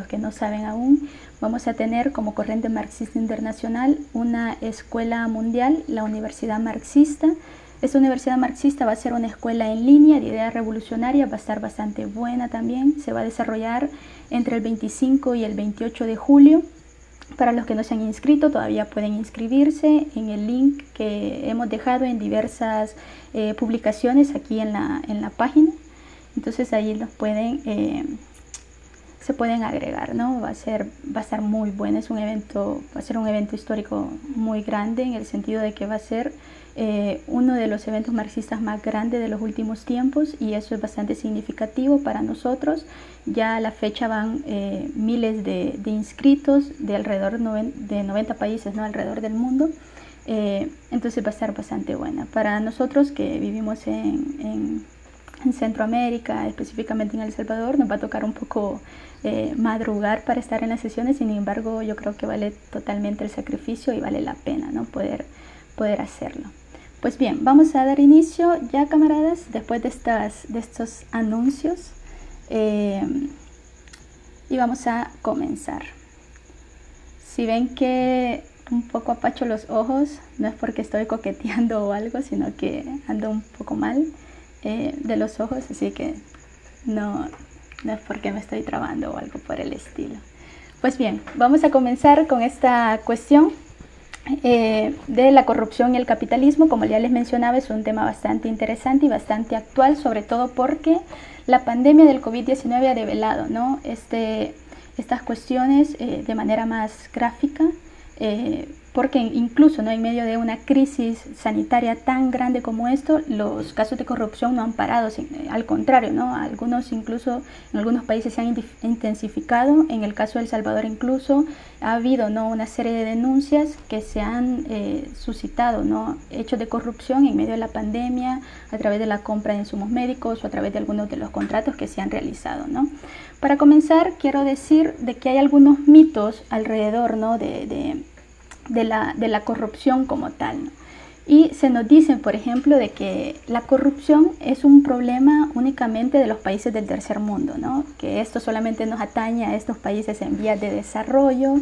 los que no saben aún, vamos a tener como corriente marxista internacional una escuela mundial, la Universidad Marxista. Esta Universidad Marxista va a ser una escuela en línea de idea revolucionaria, va a estar bastante buena también. Se va a desarrollar entre el 25 y el 28 de julio. Para los que no se han inscrito, todavía pueden inscribirse en el link que hemos dejado en diversas publicaciones aquí en la página. Entonces ahí los se pueden agregar, ¿no? Va a estar muy bueno, va a ser un evento histórico muy grande, en el sentido de que va a ser uno de los eventos marxistas más grandes de los últimos tiempos, y eso es bastante significativo para nosotros. Ya a la fecha van miles de inscritos de alrededor de 90 países, ¿no? Alrededor del mundo. Entonces va a estar bastante buena. Para nosotros que vivimos en Centroamérica, específicamente en El Salvador, nos va a tocar un poco madrugar para estar en las sesiones. Sin embargo, yo creo que vale totalmente el sacrificio y vale la pena, ¿no? poder hacerlo. Pues bien, vamos a dar inicio ya, camaradas, después de estos anuncios, y vamos a comenzar. Si ven que un poco apacho los ojos, no es porque estoy coqueteando o algo, sino que ando un poco mal de los ojos, así que no es porque me estoy trabando o algo por el estilo. Pues bien, vamos a comenzar con esta cuestión de la corrupción y el capitalismo. Como ya les mencionaba, es un tema bastante interesante y bastante actual, sobre todo porque la pandemia del COVID-19 ha develado, ¿no? Estas cuestiones de manera más gráfica, porque incluso, ¿no?, en medio de una crisis sanitaria tan grande como esto, los casos de corrupción no han parado, al contrario, ¿no? Incluso en algunos países se han intensificado. En el caso de El Salvador incluso ha habido, ¿no?, una serie de denuncias que se han suscitado, ¿no?, hechos de corrupción en medio de la pandemia, a través de la compra de insumos médicos o a través de algunos de los contratos que se han realizado, ¿no? Para comenzar, quiero decir de que hay algunos mitos alrededor, ¿no?, de la corrupción como tal, ¿no? Y se nos dice, por ejemplo, de que la corrupción es un problema únicamente de los países del tercer mundo, ¿no? Que esto solamente nos atañe a estos países en vías de desarrollo,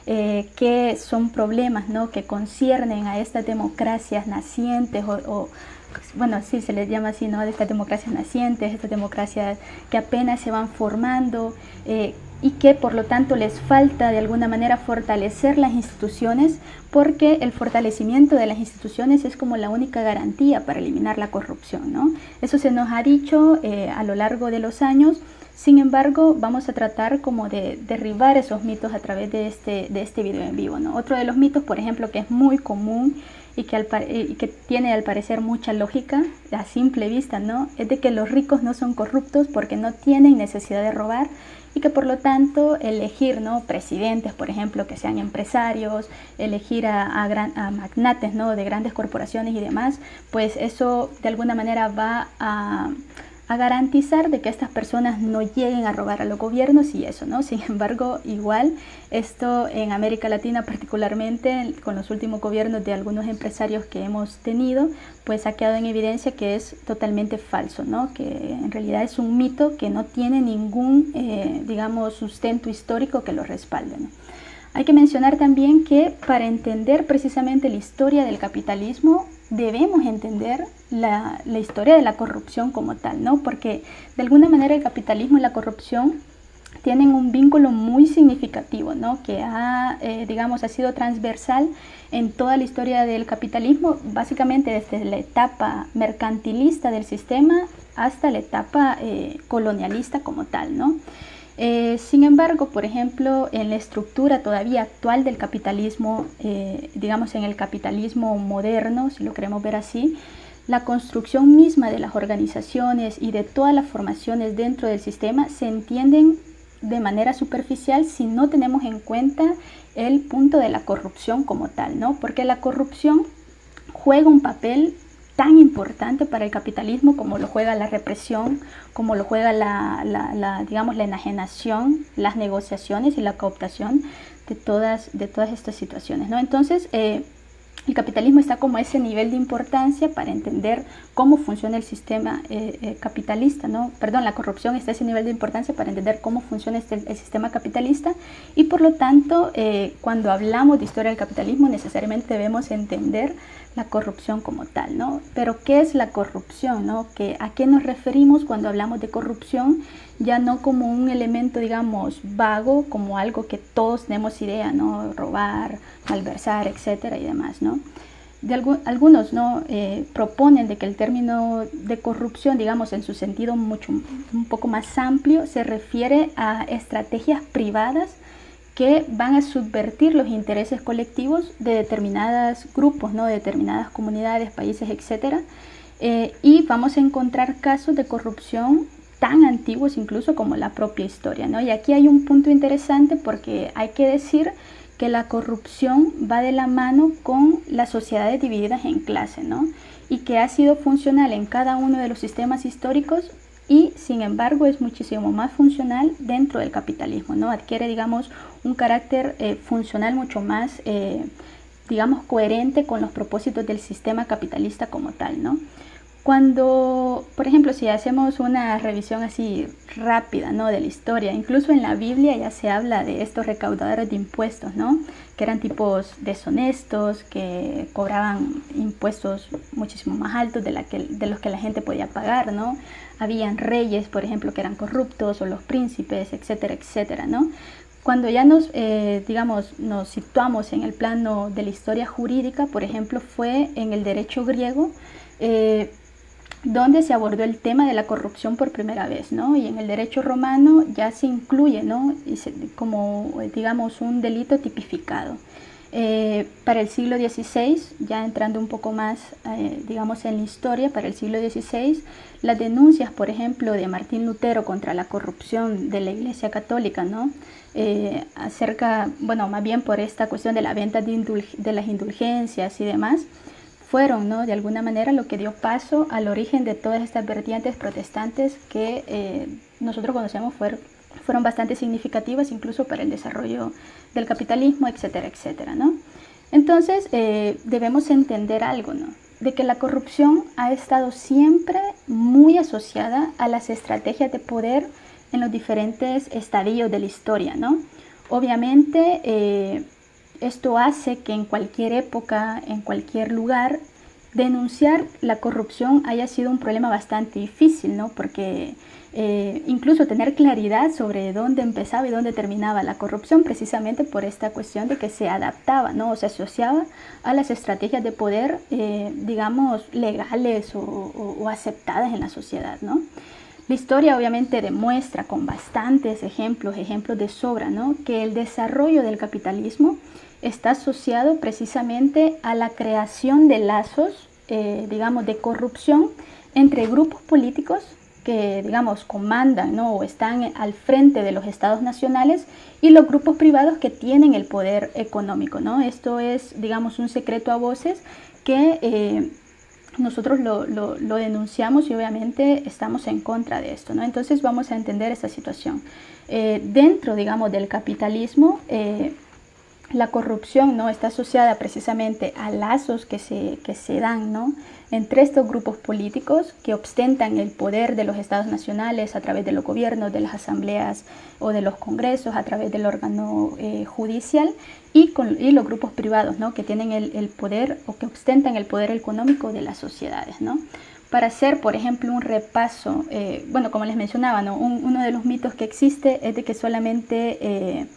que son problemas, ¿no?, que conciernen a estas democracias nacientes bueno, sí se les llama así, ¿no?, de estas democracias nacientes, estas democracias que apenas se van formando, y que por lo tanto les falta de alguna manera fortalecer las instituciones, porque el fortalecimiento de las instituciones es como la única garantía para eliminar la corrupción, ¿no? Eso se nos ha dicho a lo largo de los años. Sin embargo, vamos a tratar como de derribar esos mitos a través de este video en vivo, ¿no? Otro de los mitos, por ejemplo, que es muy común y que tiene al parecer mucha lógica a simple vista, ¿no?, es de que los ricos no son corruptos porque no tienen necesidad de robar, y que por lo tanto elegir, ¿no?, presidentes, por ejemplo, que sean empresarios, elegir a magnates, ¿no?, de grandes corporaciones y demás, pues eso de alguna manera va a garantizar de que estas personas no lleguen a robar a los gobiernos y eso, ¿no? Sin embargo, igual esto en América Latina, particularmente con los últimos gobiernos de algunos empresarios que hemos tenido, pues ha quedado en evidencia que es totalmente falso, ¿no? Que en realidad es un mito que no tiene ningún, digamos, sustento histórico que lo respalde, ¿no? Hay que mencionar también que para entender precisamente la historia del capitalismo debemos entender la historia de la corrupción como tal, ¿no? Porque de alguna manera el capitalismo y la corrupción tienen un vínculo muy significativo, ¿no?, que digamos, ha sido transversal en toda la historia del capitalismo, básicamente desde la etapa mercantilista del sistema hasta la etapa colonialista como tal, ¿no? Sin embargo, por ejemplo, en la estructura todavía actual del capitalismo, digamos en el capitalismo moderno, si lo queremos ver así, la construcción misma de las organizaciones y de todas las formaciones dentro del sistema se entienden de manera superficial si no tenemos en cuenta el punto de la corrupción como tal, ¿no? Porque la corrupción juega un papel tan importante para el capitalismo como lo juega la represión, como lo juega digamos, la enajenación, las negociaciones y la cooptación de todas estas situaciones, ¿no? Entonces, el capitalismo está como a ese nivel de importancia para entender cómo funciona el sistema capitalista, ¿no? Perdón, la corrupción está a ese nivel de importancia para entender cómo funciona el sistema capitalista, y por lo tanto, cuando hablamos de historia del capitalismo, necesariamente debemos entender la corrupción como tal, ¿no? Pero ¿qué es la corrupción, no? ¿A qué nos referimos cuando hablamos de corrupción? Ya no como un elemento, digamos, vago, como algo que todos tenemos idea, ¿no? Robar, malversar, etcétera y demás, ¿no? Algunos, ¿no? Proponen de que el término de corrupción, digamos, en su sentido un poco más amplio, se refiere a estrategias privadas que van a subvertir los intereses colectivos de determinados grupos, ¿no? De determinadas comunidades, países, etcétera. Y vamos a encontrar casos de corrupción tan antiguos incluso como la propia historia, ¿no? Y aquí hay un punto interesante, porque hay que decir que la corrupción va de la mano con las sociedades divididas en clase, ¿no? Y que ha sido funcional en cada uno de los sistemas históricos, y sin embargo es muchísimo más funcional dentro del capitalismo, ¿no? Adquiere, digamos, un carácter funcional mucho más, digamos, coherente con los propósitos del sistema capitalista como tal, ¿no? Cuando, por ejemplo, si hacemos una revisión así rápida, ¿no? De la historia, incluso en la Biblia ya se habla de estos recaudadores de impuestos, ¿no? Que eran tipos deshonestos, que cobraban impuestos muchísimo más altos de los que la gente podía pagar, ¿no? Habían reyes, por ejemplo, que eran corruptos, o los príncipes, etcétera, etcétera, ¿no? Cuando ya nos situamos en el plano de la historia jurídica, por ejemplo, fue en el derecho griego, donde se abordó el tema de la corrupción por primera vez, ¿no? Y en el derecho romano ya se incluye, ¿no? Como, digamos, un delito tipificado. Para el siglo XVI, ya entrando un poco más, digamos, en la historia, para el siglo XVI, las denuncias, por ejemplo, de Martín Lutero contra la corrupción de la Iglesia Católica, ¿no? Más bien por esta cuestión de la venta de las indulgencias y demás, fueron, ¿no? De alguna manera lo que dio paso al origen de todas estas vertientes protestantes que nosotros conocemos fueron bastante significativas incluso para el desarrollo del capitalismo, etcétera, etcétera, ¿no? Entonces debemos entender algo, ¿no? De que la corrupción ha estado siempre muy asociada a las estrategias de poder en los diferentes estadios de la historia, ¿no? Obviamente esto hace que en cualquier época, en cualquier lugar, denunciar la corrupción haya sido un problema bastante difícil, ¿no? Porque incluso tener claridad sobre dónde empezaba y dónde terminaba la corrupción, precisamente por esta cuestión de que se adaptaba, ¿no? O se asociaba a las estrategias de poder, digamos, legales o aceptadas en la sociedad, ¿no? La historia obviamente demuestra con bastantes ejemplos de sobra, ¿no? Que el desarrollo del capitalismo está asociado precisamente a la creación de lazos, digamos, de corrupción entre grupos políticos que, digamos, comandan, ¿no? O están al frente de los estados nacionales, y los grupos privados que tienen el poder económico, ¿no? Esto es, digamos, un secreto a voces que nosotros lo denunciamos, y obviamente estamos en contra de esto, ¿no? Entonces vamos a entender esta situación. Dentro, digamos, del capitalismo, la corrupción, ¿no? Está asociada precisamente a lazos que se dan, ¿no? Entre estos grupos políticos que ostentan el poder de los estados nacionales a través de los gobiernos, de las asambleas o de los congresos, a través del órgano judicial, y los grupos privados, ¿no? Que tienen el poder, o que ostentan el poder económico de las sociedades, ¿no? Para hacer, por ejemplo, un repaso, como les mencionaba, ¿no? Uno de los mitos que existe es de que solamente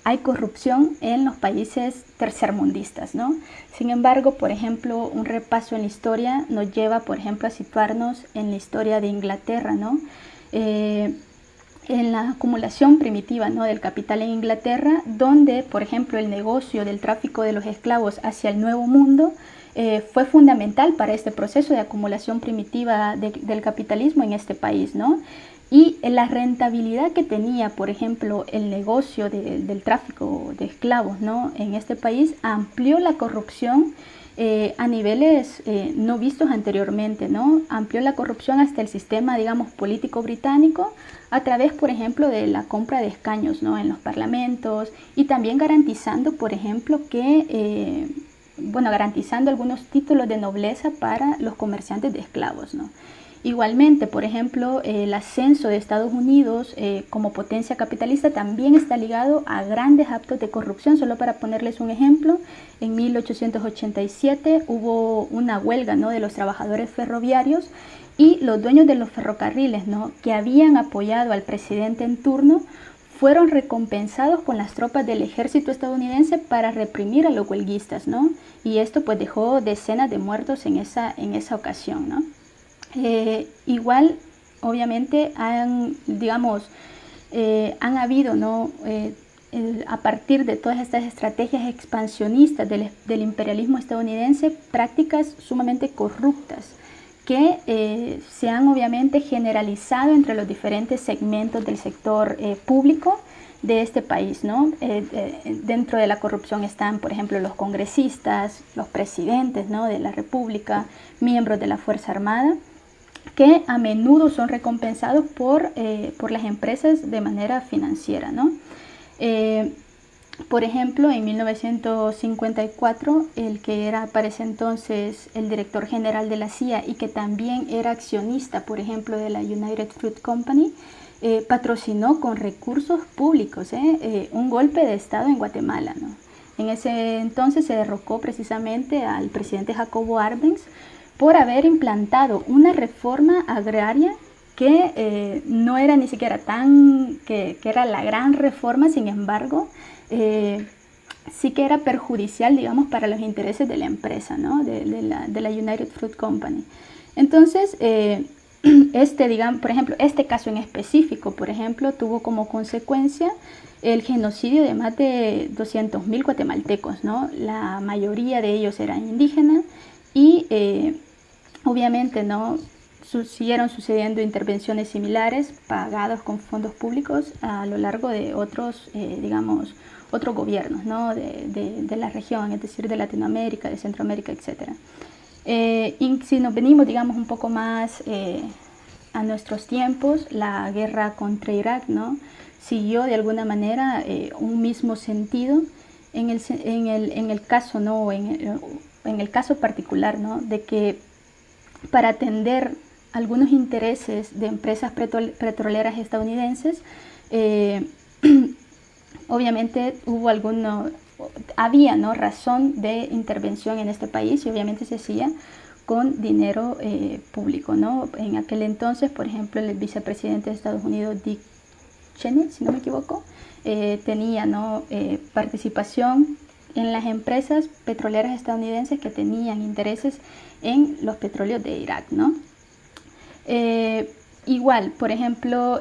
hay corrupción en los países tercermundistas, ¿no? Sin embargo, por ejemplo, un repaso en la historia nos lleva, por ejemplo, a situarnos en la historia de Inglaterra, ¿no? En la acumulación primitiva, ¿no? Del capital en Inglaterra, donde, por ejemplo, el negocio del tráfico de los esclavos hacia el Nuevo Mundo fue fundamental para este proceso de acumulación primitiva del capitalismo en este país, ¿no? Y la rentabilidad que tenía, por ejemplo, el negocio del tráfico de esclavos, ¿no? En este país amplió la corrupción a niveles no vistos anteriormente, ¿no? Amplió la corrupción hasta el sistema, digamos, político británico, a través, por ejemplo, de la compra de escaños, ¿no? En los parlamentos, y también garantizando, por ejemplo, que garantizando algunos títulos de nobleza para los comerciantes de esclavos, ¿no? Igualmente, por ejemplo, el ascenso de Estados Unidos como potencia capitalista también está ligado a grandes actos de corrupción. Solo para ponerles un ejemplo, en 1887 hubo una huelga, ¿no?, de los trabajadores ferroviarios, y los dueños de los ferrocarriles, ¿no?, que habían apoyado al presidente en turno fueron recompensados con las tropas del ejército estadounidense para reprimir a los huelguistas, ¿no? Y esto pues dejó decenas de muertos en esa ocasión, ¿no? Igual, obviamente, han habido, ¿no?, a partir de todas estas estrategias expansionistas del imperialismo estadounidense, prácticas sumamente corruptas que se han obviamente generalizado entre los diferentes segmentos del sector público de este país, ¿no? Dentro de la corrupción están, por ejemplo, los congresistas, los presidentes, ¿no?, de la República, miembros de la Fuerza Armada, que a menudo son recompensados por las empresas de manera financiera, ¿no? Por ejemplo, en 1954, el que era para ese entonces el director general de la CIA y que también era accionista, por ejemplo, de la United Fruit Company, patrocinó con recursos públicos un golpe de Estado en Guatemala, ¿no? En ese entonces se derrocó precisamente al presidente Jacobo Arbenz por haber implantado una reforma agraria que no era ni siquiera que era la gran reforma. Sin embargo, sí que era perjudicial, digamos, para los intereses de la empresa, ¿no?, de la United Fruit Company. Entonces, por ejemplo, este caso en específico, por ejemplo, tuvo como consecuencia el genocidio de más de 200.000 guatemaltecos, ¿no? La mayoría de ellos eran indígenas y obviamente, ¿no?, siguieron sucediendo intervenciones similares pagadas con fondos públicos a lo largo de otros gobiernos, ¿no?, de la región, es decir, de Latinoamérica, de Centroamérica, etc. Y si nos venimos, digamos, un poco más a nuestros tiempos, la guerra contra Irak, ¿no?, siguió de alguna manera un mismo sentido en el caso, ¿no?, en el caso particular, ¿no?, de que para atender algunos intereses de empresas petroleras estadounidenses, obviamente había, ¿no?, razón de intervención en este país, y obviamente se hacía con dinero público, ¿no? En aquel entonces, por ejemplo, el vicepresidente de Estados Unidos, Dick Cheney, si no me equivoco, tenía, ¿no?, participación en las empresas petroleras estadounidenses que tenían intereses en los petróleos de Irak, ¿no? Igual, por ejemplo,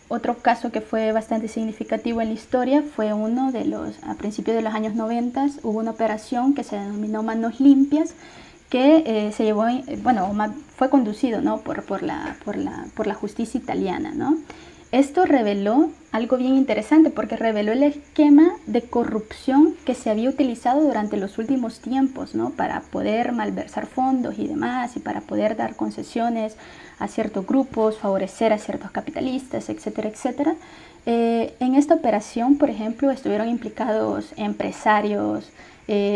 otro caso que fue bastante significativo en la historia fue a principios de los años 90, hubo una operación que se denominó Manos Limpias, que fue conducido, ¿no?, por la justicia italiana, ¿no? Esto reveló algo bien interesante, porque reveló el esquema de corrupción que se había utilizado durante los últimos tiempos, ¿no?, para poder malversar fondos y demás, y para poder dar concesiones a ciertos grupos, favorecer a ciertos capitalistas, etcétera, etcétera. En esta operación, por ejemplo, estuvieron implicados empresarios,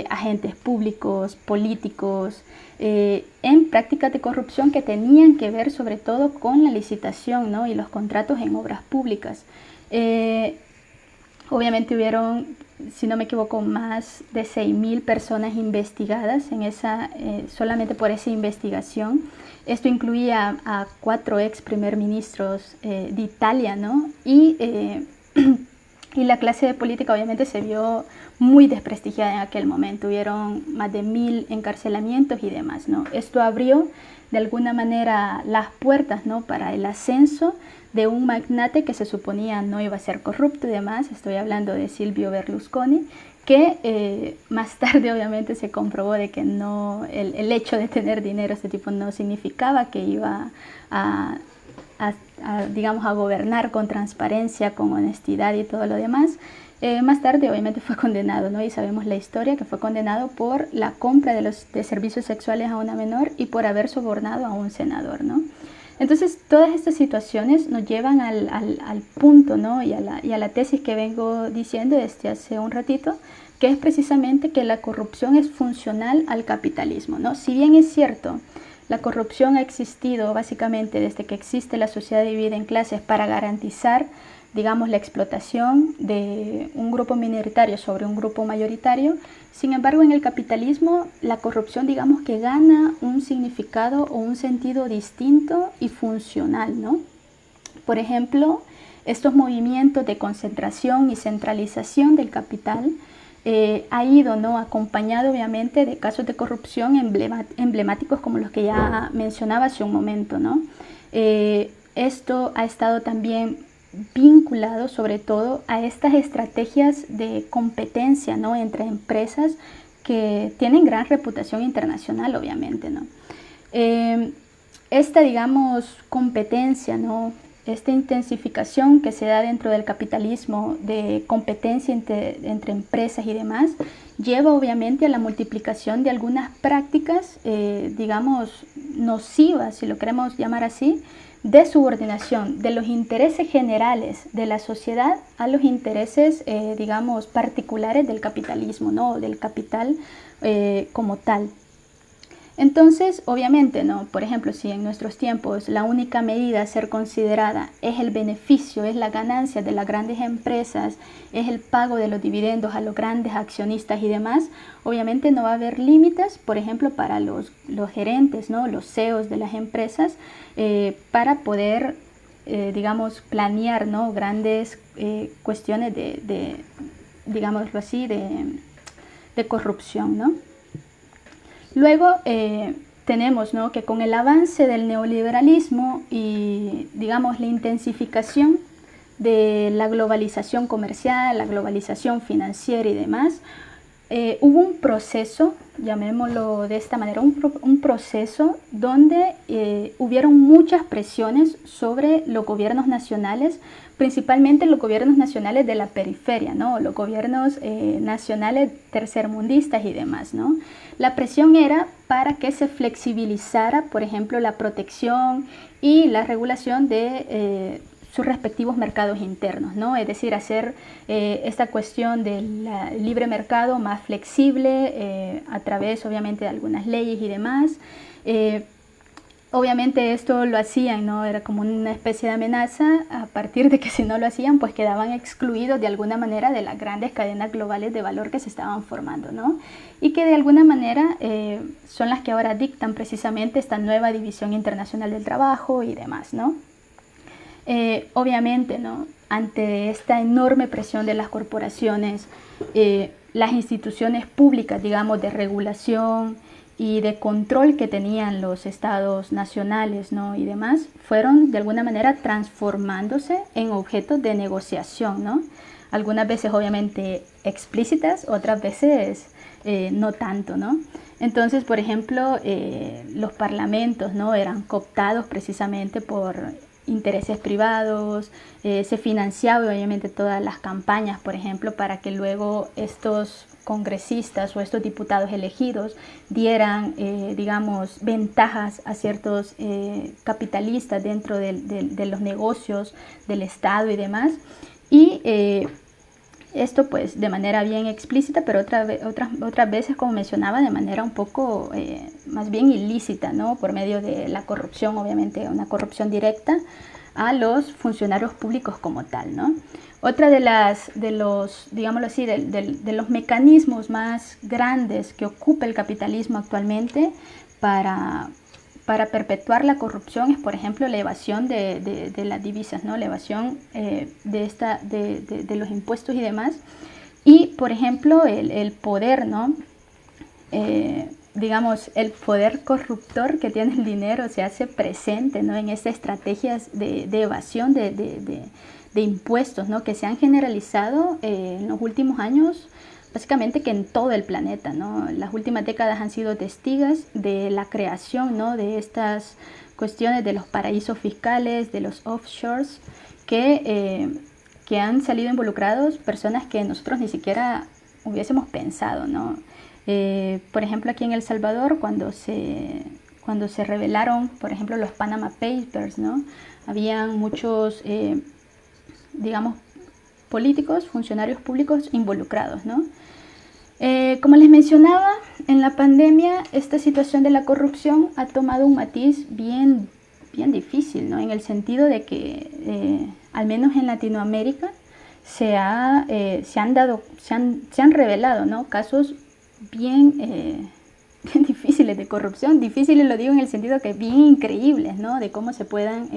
agentes públicos, políticos, en prácticas de corrupción que tenían que ver sobre todo con la licitación, ¿no?, y los contratos en obras públicas. Obviamente hubieron, si no me equivoco, más de 6.000 personas investigadas solamente por esa investigación. Esto incluía a 4 ex primer ministros de Italia, ¿no? Y la clase de política obviamente se vio muy desprestigiada en aquel momento. Hubieron más de 1.000 encarcelamientos y demás, ¿no? Esto abrió de alguna manera las puertas, ¿no?, para el ascenso de un magnate que se suponía no iba a ser corrupto y demás. Estoy hablando de Silvio Berlusconi, que más tarde obviamente se comprobó de que no, el hecho de tener dinero este tipo no significaba que iba a gobernar con transparencia, con honestidad y todo lo demás. Más tarde obviamente fue condenado, ¿no? Y sabemos la historia, que fue condenado por la compra de servicios sexuales a una menor y por haber sobornado a un senador, ¿no? Entonces, todas estas situaciones nos llevan al punto, ¿no? y a la tesis que vengo diciendo desde hace un ratito, que es precisamente que la corrupción es funcional al capitalismo, ¿no? Si bien es cierto, la corrupción ha existido básicamente desde que existe la sociedad dividida en clases para garantizar, digamos, la explotación de un grupo minoritario sobre un grupo mayoritario. Sin embargo, en el capitalismo, la corrupción, digamos, que gana un significado o un sentido distinto y funcional, ¿no? Por ejemplo, estos movimientos de concentración y centralización del capital ha ido, ¿no?, acompañado obviamente de casos de corrupción emblemáticos como los que ya mencionaba hace un momento, ¿no? Esto ha estado también vinculado sobre todo a estas estrategias de competencia, ¿no?, entre empresas que tienen gran reputación internacional, obviamente, ¿no? Esta, digamos, competencia, ¿no?, esta intensificación que se da dentro del capitalismo de competencia entre empresas y demás, lleva obviamente a la multiplicación de algunas prácticas, digamos, nocivas, si lo queremos llamar así, de subordinación de los intereses generales de la sociedad a los intereses, digamos, particulares del capitalismo, ¿no?, del capital como tal. Entonces, obviamente, ¿no?, por ejemplo, si en nuestros tiempos la única medida a ser considerada es el beneficio, es la ganancia de las grandes empresas, es el pago de los dividendos a los grandes accionistas y demás, obviamente no va a haber límites, por ejemplo, para los gerentes, ¿no?, los CEOs de las empresas, para poder, digamos, planear, ¿no?, grandes cuestiones digámoslo así, de corrupción, ¿no? Luego tenemos, ¿no?, que con el avance del neoliberalismo y, digamos, la intensificación de la globalización comercial, la globalización financiera y demás, hubo un proceso, llamémoslo de esta manera, un proceso donde hubieron muchas presiones sobre los gobiernos nacionales, principalmente los gobiernos nacionales de la periferia, ¿no?, los gobiernos nacionales tercermundistas y demás, ¿no? La presión era para que se flexibilizara, por ejemplo, la protección y la regulación de sus respectivos mercados internos, ¿no? Es decir, hacer esta cuestión del libre mercado más flexible a través, obviamente, de algunas leyes y demás. Obviamente esto lo hacían, ¿no?, era como una especie de amenaza a partir de que si no lo hacían, pues quedaban excluidos de alguna manera de las grandes cadenas globales de valor que se estaban formando, ¿no? Y que de alguna manera son las que ahora dictan precisamente esta nueva división internacional del trabajo y demás, ¿no? Obviamente, ¿no?, ante esta enorme presión de las corporaciones, las instituciones públicas, digamos, de regulación y de control que tenían los estados nacionales, ¿no?, y demás, fueron de alguna manera transformándose en objetos de negociación, ¿no? Algunas veces obviamente explícitas, otras veces no tanto, ¿no? Entonces, por ejemplo, los parlamentos, ¿no?, eran cooptados precisamente por intereses privados, se financiaba obviamente todas las campañas, por ejemplo, para que luego estos congresistas o estos diputados elegidos dieran, digamos, ventajas a ciertos capitalistas dentro de los negocios del Estado y demás. Y esto pues de manera bien explícita, pero otras veces, como mencionaba, de manera un poco más bien ilícita, ¿no?, por medio de la corrupción, obviamente una corrupción directa a los funcionarios públicos como tal, ¿no? Otra de los, digámoslo así, de los mecanismos más grandes que ocupa el capitalismo actualmente para perpetuar la corrupción es, por ejemplo, la evasión de las divisas, ¿no?, la evasión de los impuestos y demás. Y, por ejemplo, el poder, ¿no?, digamos, el poder corruptor que tiene el dinero se hace presente, ¿no?, en estas estrategias de evasión de impuestos, ¿no?, que se han generalizado en los últimos años, básicamente que en todo el planeta, ¿no? Las últimas décadas han sido testigos de la creación, ¿no?, de estas cuestiones de los paraísos fiscales, de los offshores, que han salido involucrados personas que nosotros ni siquiera hubiésemos pensado, ¿no? Por ejemplo, aquí en El Salvador, cuando cuando se revelaron, por ejemplo, los Panama Papers, ¿no? Habían muchos, digamos, políticos, funcionarios públicos involucrados, ¿no? Como les mencionaba, en la pandemia esta situación de la corrupción ha tomado un matiz bien difícil, ¿no? En el sentido de que, al menos en Latinoamérica, se han revelado, ¿no? Casos bien difíciles de corrupción. Difíciles lo digo en el sentido que bien increíbles, ¿no? De cómo se puedan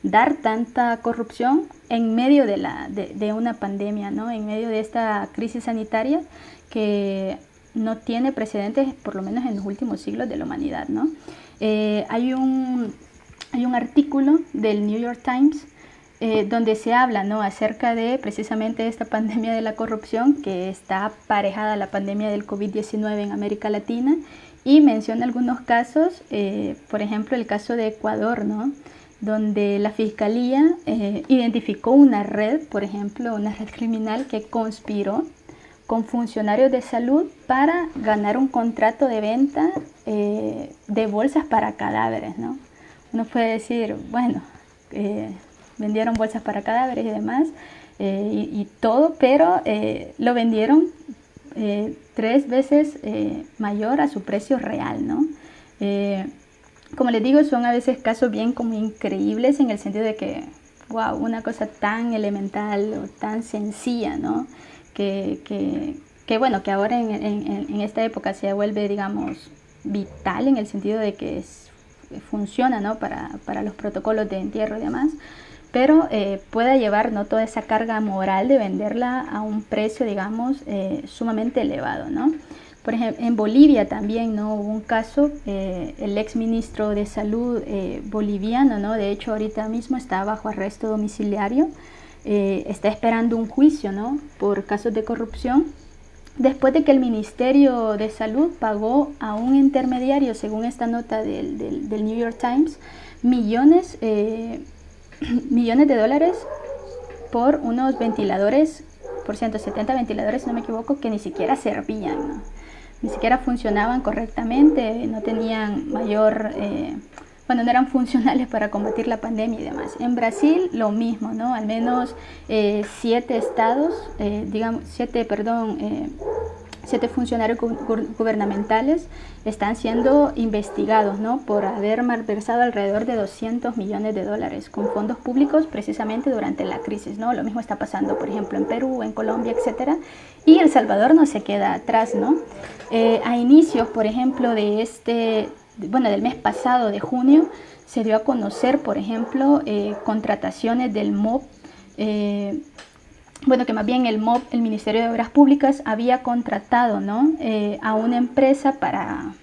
dar tanta corrupción en medio de una pandemia, ¿no? En medio de esta crisis sanitaria que no tiene precedentes, por lo menos en los últimos siglos de la humanidad, ¿no? Hay un artículo del New York Times donde se habla, ¿no? Acerca de precisamente esta pandemia de la corrupción que está aparejada a la pandemia del COVID-19 en América Latina, y menciona algunos casos, por ejemplo el caso de Ecuador, ¿no? Donde la Fiscalía identificó una red, por ejemplo, una red criminal que conspiró con funcionarios de salud para ganar un contrato de venta de bolsas para cadáveres, ¿no? Uno puede decir, bueno, vendieron bolsas para cadáveres y demás, y todo, pero lo vendieron 3 veces mayor a su precio real, ¿no? Como les digo, son a veces casos bien como increíbles en el sentido de que, wow, una cosa tan elemental o tan sencilla, ¿no? Que bueno, que ahora en esta época se vuelve, digamos, vital en el sentido de que funciona, ¿no? para los protocolos de entierro y demás, pero pueda llevar, ¿no? Toda esa carga moral de venderla a un precio, digamos, sumamente elevado, ¿no? Por ejemplo, en Bolivia también, ¿no? Hubo un caso, el ex ministro de Salud boliviano, ¿no? De hecho, ahorita mismo está bajo arresto domiciliario, está esperando un juicio, ¿no? Por casos de corrupción, después de que el Ministerio de Salud pagó a un intermediario, según esta nota del New York Times, millones de dólares por unos ventiladores, por 170 ventiladores, si no me equivoco, que ni siquiera servían, ¿no? Ni siquiera funcionaban correctamente, no tenían no eran funcionales para combatir la pandemia y demás. En Brasil lo mismo, ¿no? Al menos 7 funcionarios gubernamentales están siendo investigados, ¿no? Por haber malversado alrededor de 200 millones de dólares con fondos públicos precisamente durante la crisis, ¿no? Lo mismo está pasando, por ejemplo, en Perú, en Colombia, etcétera. Y El Salvador no se queda atrás, ¿no? A inicios, por ejemplo, del mes pasado, de junio, se dio a conocer, por ejemplo, contrataciones del MOP, que más bien el MOP, el Ministerio de Obras Públicas, había contratado, ¿no? A una empresa para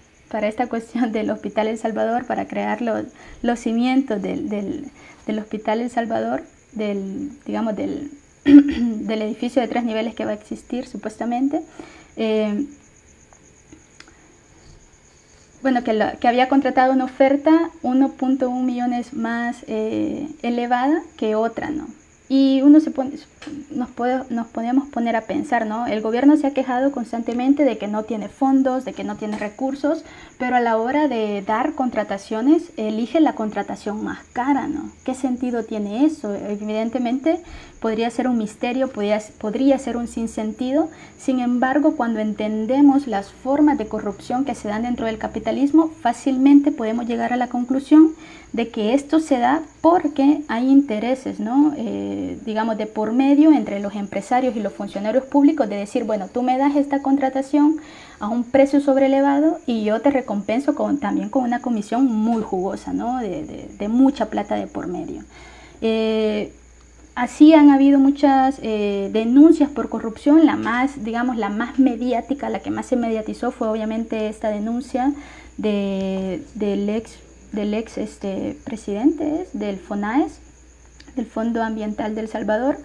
esta cuestión del Hospital El Salvador, para crear los cimientos del Hospital El Salvador, del edificio de 3 niveles que va a existir supuestamente. Que había contratado una oferta 1.1 millones más elevada que otra, ¿no? Y nos podemos poner a pensar, ¿no? El gobierno se ha quejado constantemente de que no tiene fondos, de que no tiene recursos, pero a la hora de dar contrataciones, elige la contratación más cara, ¿no? ¿Qué sentido tiene eso? Evidentemente podría ser un misterio, podría ser un sinsentido. Sin embargo, cuando entendemos las formas de corrupción que se dan dentro del capitalismo, fácilmente podemos llegar a la conclusión de que esto se da porque hay intereses, ¿no? De por medio entre los empresarios y los funcionarios públicos, de decir, bueno, tú me das esta contratación a un precio sobrelevado y yo te recompenso también con una comisión muy jugosa, ¿no? De mucha plata de por medio. Así han habido muchas denuncias por corrupción. La más mediática, la que más se mediatizó, fue obviamente esta denuncia del ex presidente del FONAES, del Fondo Ambiental de El Salvador,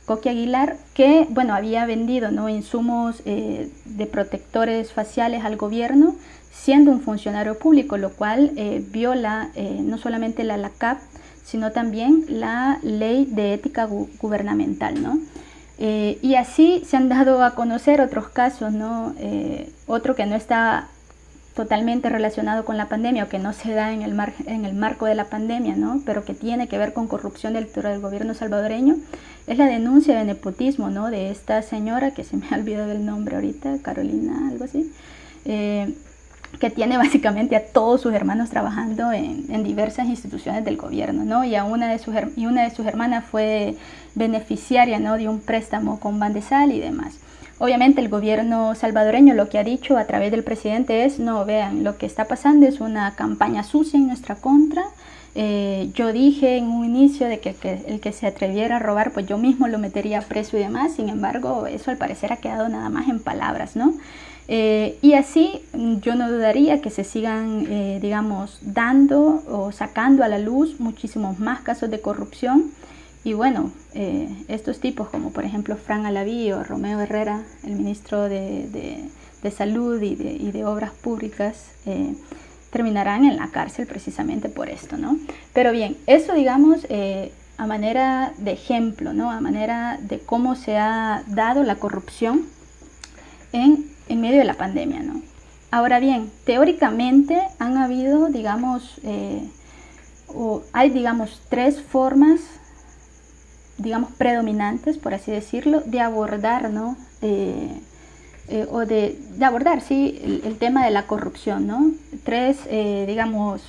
Coqui Aguilar, que había vendido, ¿no? insumos de protectores faciales al gobierno, siendo un funcionario público, lo cual viola no solamente la LACAP, sino también la ley de ética gubernamental, ¿no? Y así se han dado a conocer otros casos, ¿no? Otro que no está totalmente relacionado con la pandemia o que no se da en el marco de la pandemia, ¿no? Pero que tiene que ver con corrupción dentro del gobierno salvadoreño, es la denuncia de nepotismo, ¿no? De esta señora, que se me ha olvidado el nombre ahorita, Carolina, algo así, que tiene básicamente a todos sus hermanos trabajando en diversas instituciones del gobierno, ¿no? Y una de sus hermanas fue beneficiaria, ¿no? De un préstamo con Bandesal y demás. Obviamente el gobierno salvadoreño lo que ha dicho a través del presidente es: no, vean, lo que está pasando es una campaña sucia en nuestra contra. Yo dije en un inicio de que el que se atreviera a robar, pues yo mismo lo metería preso y demás. Sin embargo, eso al parecer ha quedado nada más en palabras, ¿no? Y así yo no dudaría que se sigan, digamos, dando o sacando a la luz muchísimos más casos de corrupción. Y bueno, estos tipos como por ejemplo Fran Alaví o Romeo Herrera, el ministro de Salud y de Obras Públicas, terminarán en la cárcel precisamente por esto, ¿no? Pero bien, eso digamos a manera de ejemplo, ¿no? A manera de cómo se ha dado la corrupción en medio de la pandemia, ¿no? Ahora bien, teóricamente han habido, digamos, hay, digamos, tres formas, digamos, predominantes, por así decirlo, de abordar, ¿no? O de abordar, sí, el tema de la corrupción, ¿no? Tres, digamos,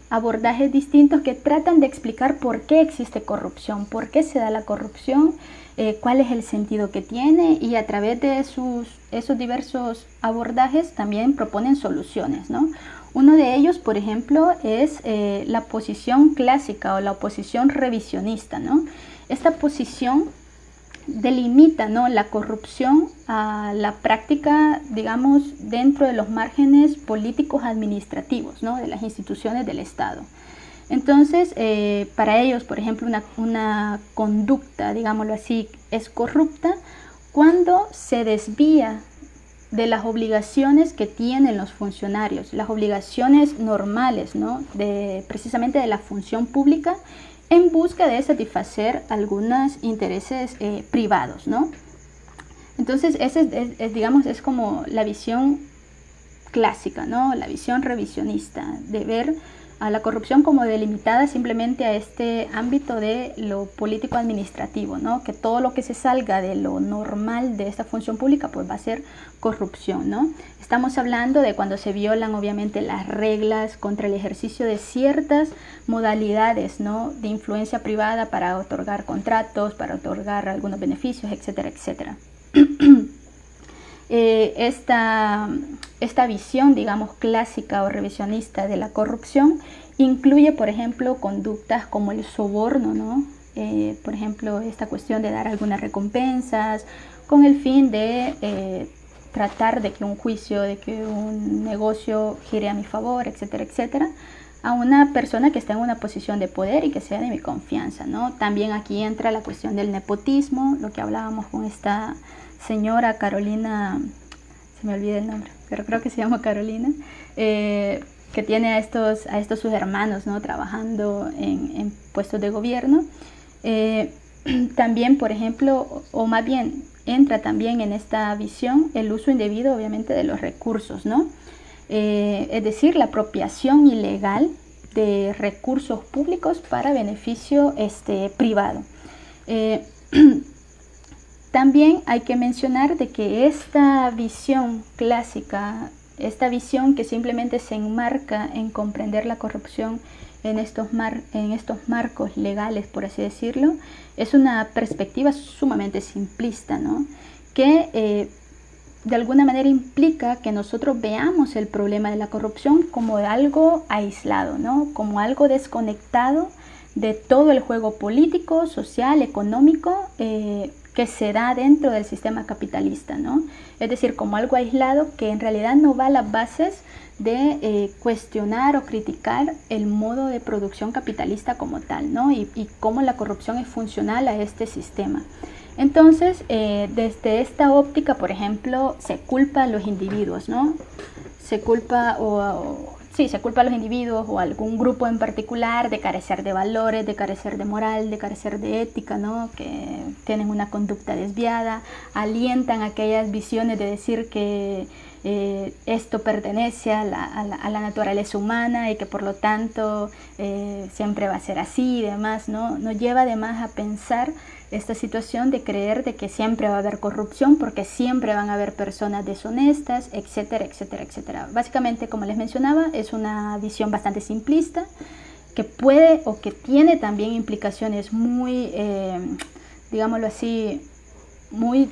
abordajes distintos que tratan de explicar por qué existe corrupción, por qué se da la corrupción, cuál es el sentido que tiene, y a través de esos diversos abordajes también proponen soluciones, ¿no? Uno de ellos, por ejemplo, es la posición clásica o la oposición revisionista, ¿no? Esta posición delimita, ¿no?, la corrupción a la práctica, digamos, dentro de los márgenes políticos administrativos, ¿no?, de las instituciones del Estado. Entonces, para ellos, por ejemplo, una conducta, digámoslo así, es corrupta cuando se desvía de las obligaciones que tienen los funcionarios, las obligaciones normales, ¿no?, precisamente de la función pública, en busca de satisfacer algunos intereses privados, ¿no? Entonces, digamos, es como la visión clásica, ¿no? La visión revisionista, de ver a la corrupción como delimitada simplemente a este ámbito de lo político-administrativo, ¿no? Que todo lo que se salga de lo normal de esta función pública pues va a ser corrupción, ¿no? Estamos hablando de cuando se violan obviamente las reglas contra el ejercicio de ciertas modalidades, ¿no?, de influencia privada para otorgar contratos, para otorgar algunos beneficios, etcétera, etcétera. Esta visión, digamos, clásica o revisionista de la corrupción incluye, por ejemplo, conductas como el soborno, ¿no? Por ejemplo, esta cuestión de dar algunas recompensas con el fin de tratar de que un juicio, de que un negocio gire a mi favor, etcétera, etcétera, a una persona que está en una posición de poder y que sea de mi confianza, ¿no? También aquí entra la cuestión del nepotismo, lo que hablábamos con esta señora Carolina, se me olvida el nombre, pero creo que se llama Carolina, que tiene a estos sus hermanos, ¿no?, trabajando en puestos de gobierno. También, por ejemplo, o más bien entra también en esta visión el uso indebido, obviamente, de los recursos, ¿no? Es decir, la apropiación ilegal de recursos públicos para beneficio privado. También hay que mencionar de que esta visión clásica, esta visión que simplemente se enmarca en comprender la corrupción en estos marcos legales, por así decirlo, es una perspectiva sumamente simplista, ¿no?, que de alguna manera implica que nosotros veamos el problema de la corrupción como algo aislado, ¿no?, como algo desconectado de todo el juego político, social, económico que se da dentro del sistema capitalista, ¿no? Es decir, como algo aislado que en realidad no va a las bases de cuestionar o criticar el modo de producción capitalista como tal, ¿no? Y cómo la corrupción es funcional a este sistema. Entonces, desde esta óptica, por ejemplo, se culpa a los individuos, ¿no? Se culpa o sí, se culpa a los individuos o a algún grupo en particular de carecer de valores, de carecer de moral, de carecer de ética, ¿no? Que tienen una conducta desviada, alientan aquellas visiones de decir que esto pertenece a la naturaleza humana y que por lo tanto siempre va a ser así y demás, ¿no? Nos lleva además a pensar esta situación de creer de que siempre va a haber corrupción porque siempre van a haber personas deshonestas, etcétera, etcétera, etcétera. Básicamente, como les mencionaba, es una visión bastante simplista que puede o que tiene también implicaciones muy, digámoslo así, muy,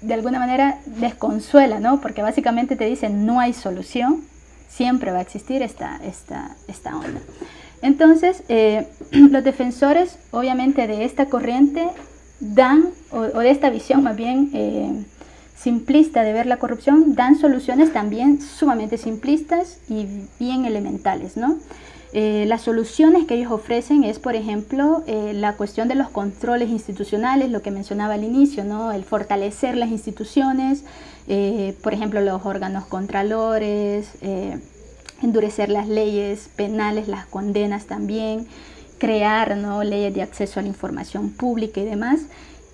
de alguna manera desconsuela, ¿no? Porque básicamente te dicen no hay solución, siempre va a existir esta onda. Entonces, los defensores, obviamente, de esta corriente dan, o de esta visión más bien simplista de ver la corrupción, dan soluciones también sumamente simplistas y bien elementales, ¿no? Las soluciones que ellos ofrecen es, por ejemplo, la cuestión de los controles institucionales, lo que mencionaba al inicio, ¿no? El fortalecer las instituciones, por ejemplo, los órganos contralores, endurecer las leyes penales, las condenas también, crear, ¿no? leyes de acceso a la información pública y demás,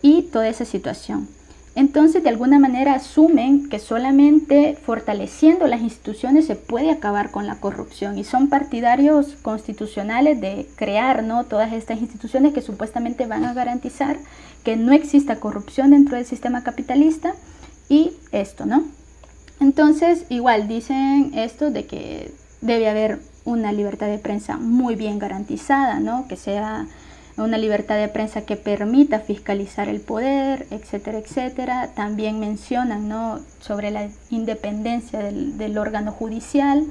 y toda esa situación. Entonces, de alguna manera asumen que solamente fortaleciendo las instituciones se puede acabar con la corrupción y son partidarios constitucionales de crear, ¿no? todas estas instituciones que supuestamente van a garantizar que no exista corrupción dentro del sistema capitalista y esto, ¿no? Entonces, igual dicen esto de que debe haber una libertad de prensa muy bien garantizada, ¿no? Que sea una libertad de prensa que permita fiscalizar el poder, etcétera, etcétera. También mencionan, ¿no? sobre la independencia del órgano judicial,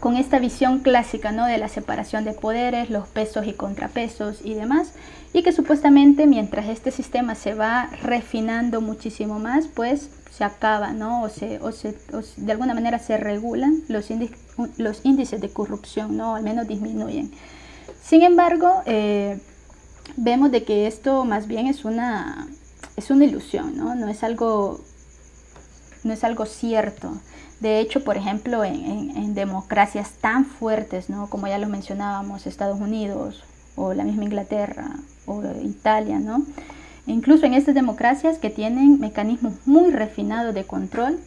con esta visión clásica, ¿no? de la separación de poderes, los pesos y contrapesos y demás, y que supuestamente mientras este sistema se va refinando muchísimo más, pues se acaba, ¿no? o de alguna manera se regulan los índices de corrupción, ¿no? al menos disminuyen. Sin embargo, vemos de que esto más bien es una ilusión, ¿no? No es algo cierto. De hecho, por ejemplo, en democracias tan fuertes, ¿no? como ya lo mencionábamos, Estados Unidos o la misma Inglaterra o Italia, ¿no? E incluso en estas democracias que tienen mecanismos muy refinados de control,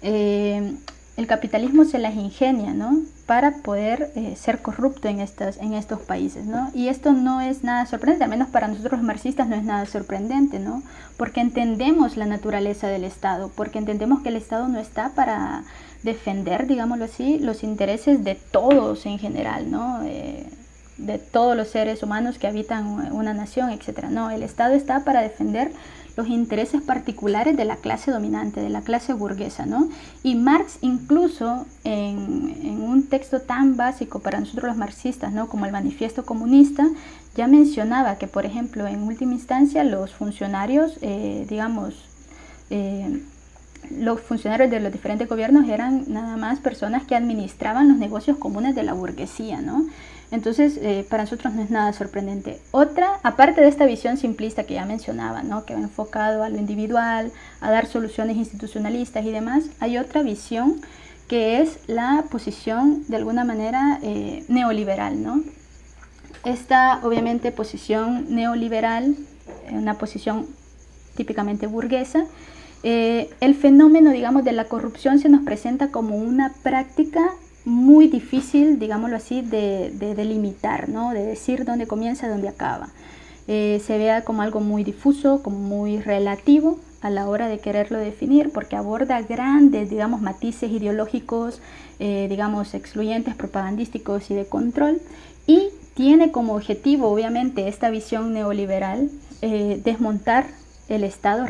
el capitalismo se las ingenia, ¿no? para poder ser corrupto en estos países, ¿no? Y esto no es nada sorprendente, al menos para nosotros los marxistas no es nada sorprendente, ¿no? Porque entendemos la naturaleza del Estado, porque entendemos que el Estado no está para defender, digámoslo así, los intereses de todos en general, ¿no? De todos los seres humanos que habitan una nación, etcétera. No, el Estado está para defender los intereses particulares de la clase dominante, de la clase burguesa, ¿no? Y Marx incluso en un texto tan básico para nosotros los marxistas, ¿no? como el Manifiesto Comunista, ya mencionaba que, por ejemplo, en última instancia los funcionarios, los funcionarios de los diferentes gobiernos eran nada más personas que administraban los negocios comunes de la burguesía, ¿no? Entonces, para nosotros no es nada sorprendente. Otra, aparte de esta visión simplista que ya mencionaba, ¿no? que va enfocado a lo individual, a dar soluciones institucionalistas y demás, hay otra visión que es la posición, de alguna manera, neoliberal, ¿no? Esta, obviamente, posición neoliberal, una posición típicamente burguesa, el fenómeno, digamos, de la corrupción se nos presenta como una práctica muy difícil, digámoslo así, de delimitar, ¿no? de decir dónde comienza y dónde acaba. Se vea como algo muy difuso, como muy relativo a la hora de quererlo definir, porque aborda grandes, digamos, matices ideológicos, digamos, excluyentes, propagandísticos y de control, y tiene como objetivo, obviamente, esta visión neoliberal, desmontar el Estado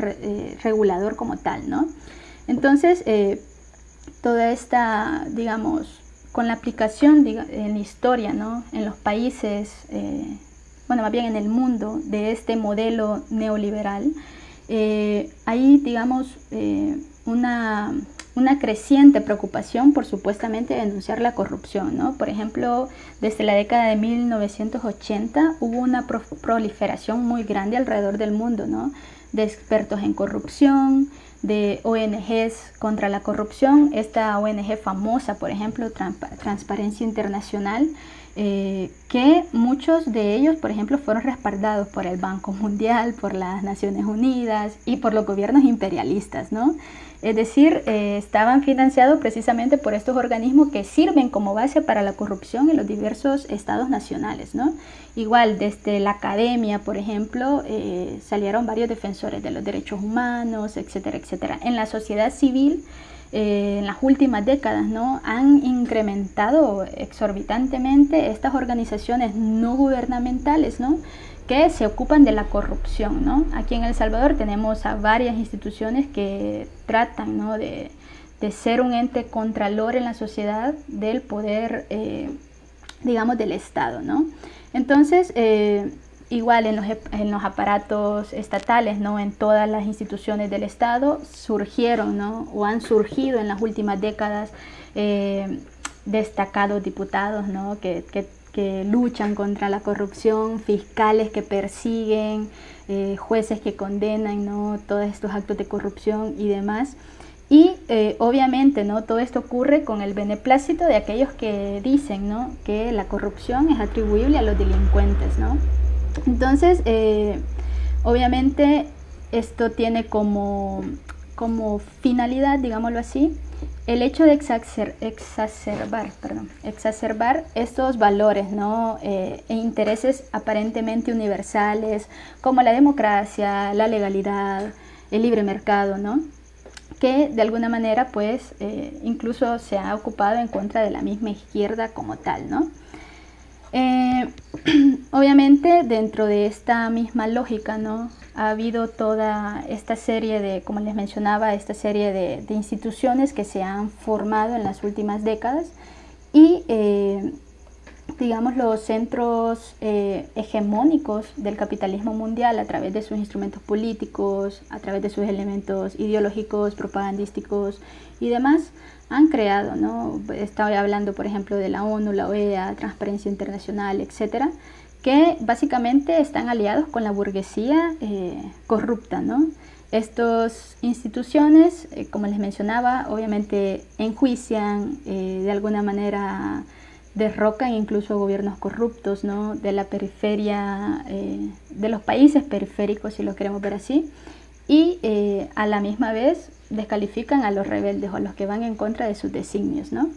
regulador como tal, ¿no? Entonces, toda esta, digamos, con la aplicación en la historia, ¿no? en los países, más bien en el mundo de este modelo neoliberal, hay, digamos, una creciente preocupación por supuestamente denunciar la corrupción, ¿no? Por ejemplo, desde la década de 1980 hubo una proliferación muy grande alrededor del mundo, ¿no? de expertos en corrupción, de ONGs contra la corrupción. Esta ONG famosa, por ejemplo, Transparencia Internacional, que muchos de ellos, por ejemplo, fueron respaldados por el Banco Mundial, por las Naciones Unidas y por los gobiernos imperialistas, ¿no? Es decir, estaban financiados precisamente por estos organismos que sirven como base para la corrupción en los diversos estados nacionales, ¿no? Igual, desde la academia, por ejemplo, salieron varios defensores de los derechos humanos, etcétera, etcétera. En la sociedad civil, en las últimas décadas, ¿no?, han incrementado exorbitantemente estas organizaciones no gubernamentales, ¿no?, que se ocupan de la corrupción, ¿no? Aquí en El Salvador tenemos a varias instituciones que tratan, ¿no?, de ser un ente contralor en la sociedad del poder, digamos, del Estado, ¿no? Entonces, igual en los aparatos estatales, ¿no?, en todas las instituciones del Estado surgieron, ¿no?, o han surgido en las últimas décadas destacados diputados, ¿no?, que luchan contra la corrupción, fiscales que persiguen, jueces que condenan, ¿no?, todos estos actos de corrupción y demás. Y obviamente, ¿no?, todo esto ocurre con el beneplácito de aquellos que dicen, ¿no?, que la corrupción es atribuible a los delincuentes, ¿no? Entonces, obviamente, esto tiene como finalidad, digámoslo así, el hecho de exacerbar estos valores, ¿no?, e intereses aparentemente universales, como la democracia, la legalidad, el libre mercado, ¿no?, que de alguna manera, pues, incluso se ha ocupado en contra de la misma izquierda como tal, ¿no? Obviamente, dentro de esta misma lógica, ¿no?, ha habido toda esta serie de, como les mencionaba, esta serie de instituciones que se han formado en las últimas décadas y, digamos, los centros hegemónicos del capitalismo mundial a través de sus instrumentos políticos, a través de sus elementos ideológicos, propagandísticos y demás, han creado, ¿no? Estaba hablando, por ejemplo, de la ONU, la OEA, Transparencia Internacional, etcétera, que básicamente están aliados con la burguesía corrupta, ¿no? Estas instituciones, como les mencionaba, obviamente enjuician, de alguna manera derrocan incluso gobiernos corruptos, ¿no?, de la periferia, de los países periféricos, si lo queremos ver así, y a la misma vez descalifican a los rebeldes o a los que van en contra de sus designios, ¿no?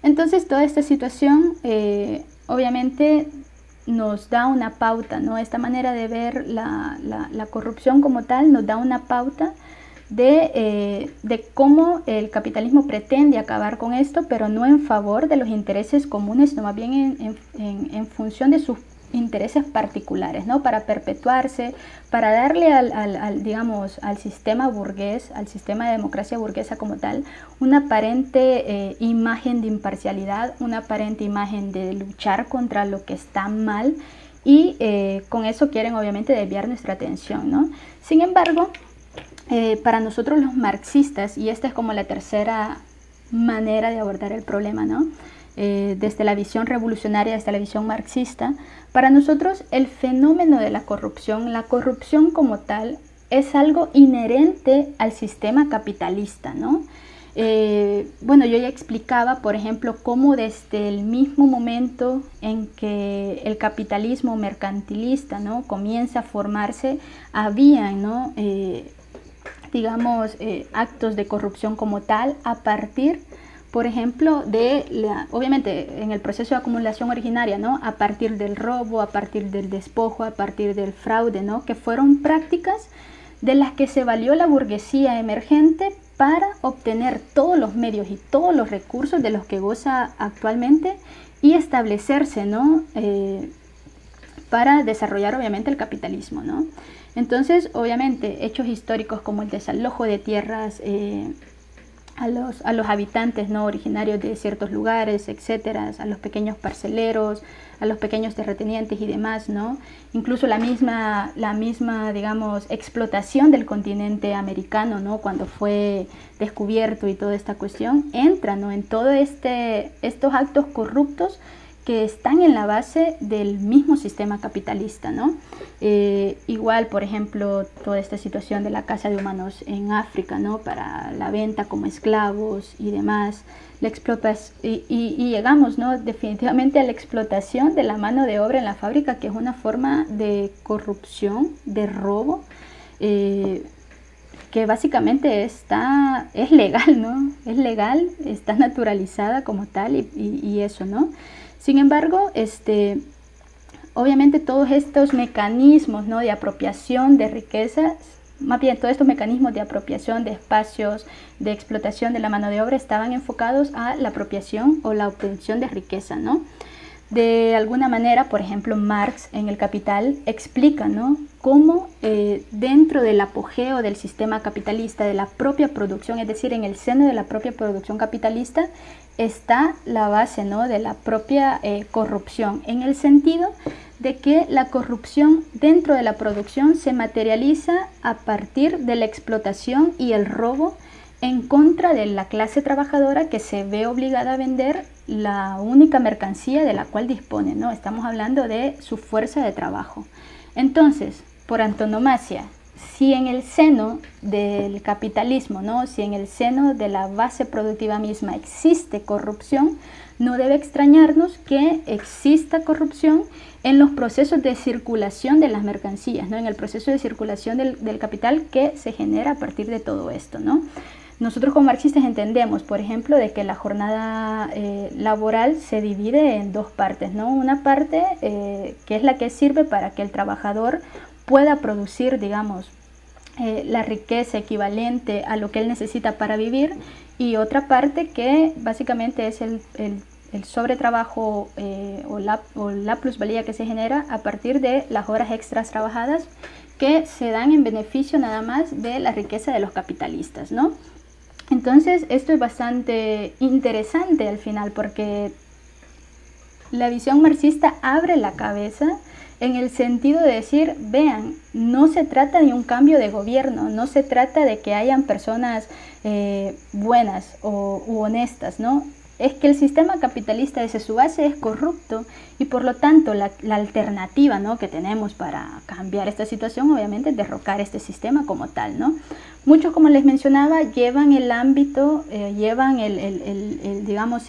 Entonces, toda esta situación obviamente nos da una pauta, ¿no? Esta manera de ver la corrupción como tal nos da una pauta de cómo el capitalismo pretende acabar con esto, pero no en favor de los intereses comunes, sino más bien en función de sus intereses particulares, ¿no?, para perpetuarse, para darle digamos, al sistema burgués, al sistema de democracia burguesa como tal, una aparente imagen de imparcialidad, una aparente imagen de luchar contra lo que está mal y con eso quieren obviamente desviar nuestra atención, ¿no? Sin embargo, para nosotros los marxistas, y esta es como la tercera manera de abordar el problema, ¿no?, desde la visión revolucionaria, desde la visión marxista, para nosotros el fenómeno de la corrupción como tal, es algo inherente al sistema capitalista, ¿no? Bueno, yo ya explicaba, por ejemplo, cómo desde el mismo momento en que el capitalismo mercantilista, ¿no?, comienza a formarse, había, ¿no?, digamos, actos de corrupción como tal a partir, por ejemplo, obviamente en el proceso de acumulación originaria, ¿no?, a partir del robo, a partir del despojo, a partir del fraude, ¿no?, que fueron prácticas de las que se valió la burguesía emergente para obtener todos los medios y todos los recursos de los que goza actualmente y establecerse, ¿no?, para desarrollar obviamente el capitalismo, ¿no? Entonces, obviamente, hechos históricos como el desalojo de tierras a los habitantes, ¿no?, originarios de ciertos lugares, etcétera, a los pequeños parceleros, a los pequeños terratenientes y demás, ¿no? Incluso la misma, digamos, explotación del continente americano, ¿no?, cuando fue descubierto y toda esta cuestión, entra, ¿no?, en todo estos actos corruptos que están en la base del mismo sistema capitalista, ¿no? Igual, por ejemplo, toda esta situación de la caza de humanos en África, ¿no? Para la venta como esclavos y demás, y llegamos, ¿no? Definitivamente a la explotación de la mano de obra en la fábrica, que es una forma de corrupción, de robo, que básicamente es legal, ¿no? Es legal, está naturalizada como tal y eso, ¿no? Sin embargo, obviamente todos estos mecanismos, ¿no? De apropiación de riquezas, más bien todos estos mecanismos de apropiación de espacios, de explotación de la mano de obra estaban enfocados a la apropiación o la obtención de riqueza, ¿no? De alguna manera, por ejemplo, Marx en El Capital explica, ¿no? Cómo dentro del apogeo del sistema capitalista, de la propia producción, es decir, en el seno de la propia producción capitalista, está la base, ¿no? De la propia corrupción, en el sentido de que la corrupción dentro de la producción se materializa a partir de la explotación y el robo en contra de la clase trabajadora, que se ve obligada a vender la única mercancía de la cual dispone, ¿no? Estamos hablando de su fuerza de trabajo. Entonces, por antonomasia, si en el seno del capitalismo, ¿no? Si en el seno de la base productiva misma existe corrupción, no debe extrañarnos que exista corrupción en los procesos de circulación de las mercancías, ¿no? En el proceso de circulación del capital que se genera a partir de todo esto, ¿no? Nosotros como marxistas entendemos, por ejemplo, de que la jornada laboral se divide en dos partes, ¿no? Una parte que es la que sirve para que el trabajador pueda producir, digamos, la riqueza equivalente a lo que él necesita para vivir, y otra parte que básicamente es el sobretrabajo o la plusvalía que se genera a partir de las horas extras trabajadas, que se dan en beneficio nada más de la riqueza de los capitalistas, ¿no? Entonces esto es bastante interesante al final, porque la visión marxista abre la cabeza en el sentido de decir, vean, no se trata de un cambio de gobierno, no se trata de que hayan personas buenas u honestas, ¿no? Es que el sistema capitalista desde su base es corrupto, y por lo tanto la alternativa, ¿no? Que tenemos para cambiar esta situación, obviamente, es derrocar este sistema como tal, ¿no? Muchos, como les mencionaba, llevan el ámbito, llevan digamos,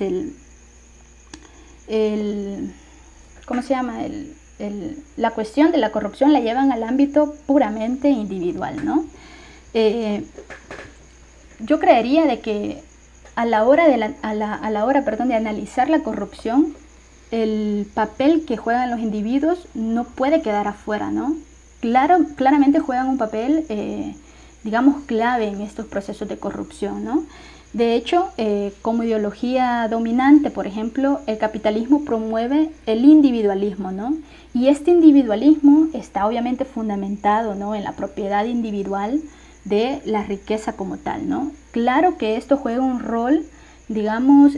¿cómo se llama? La cuestión de la corrupción la llevan al ámbito puramente individual, ¿no? Yo creería de que a la hora de analizar la corrupción, el papel que juegan los individuos no puede quedar afuera, ¿no? Claramente juegan un papel, digamos, clave en estos procesos de corrupción, ¿no? De hecho, como ideología dominante, por ejemplo, el capitalismo promueve el individualismo, ¿no? Y este individualismo está obviamente fundamentado, ¿no? En la propiedad individual de la riqueza como tal, ¿no? Claro que esto juega un rol, digamos,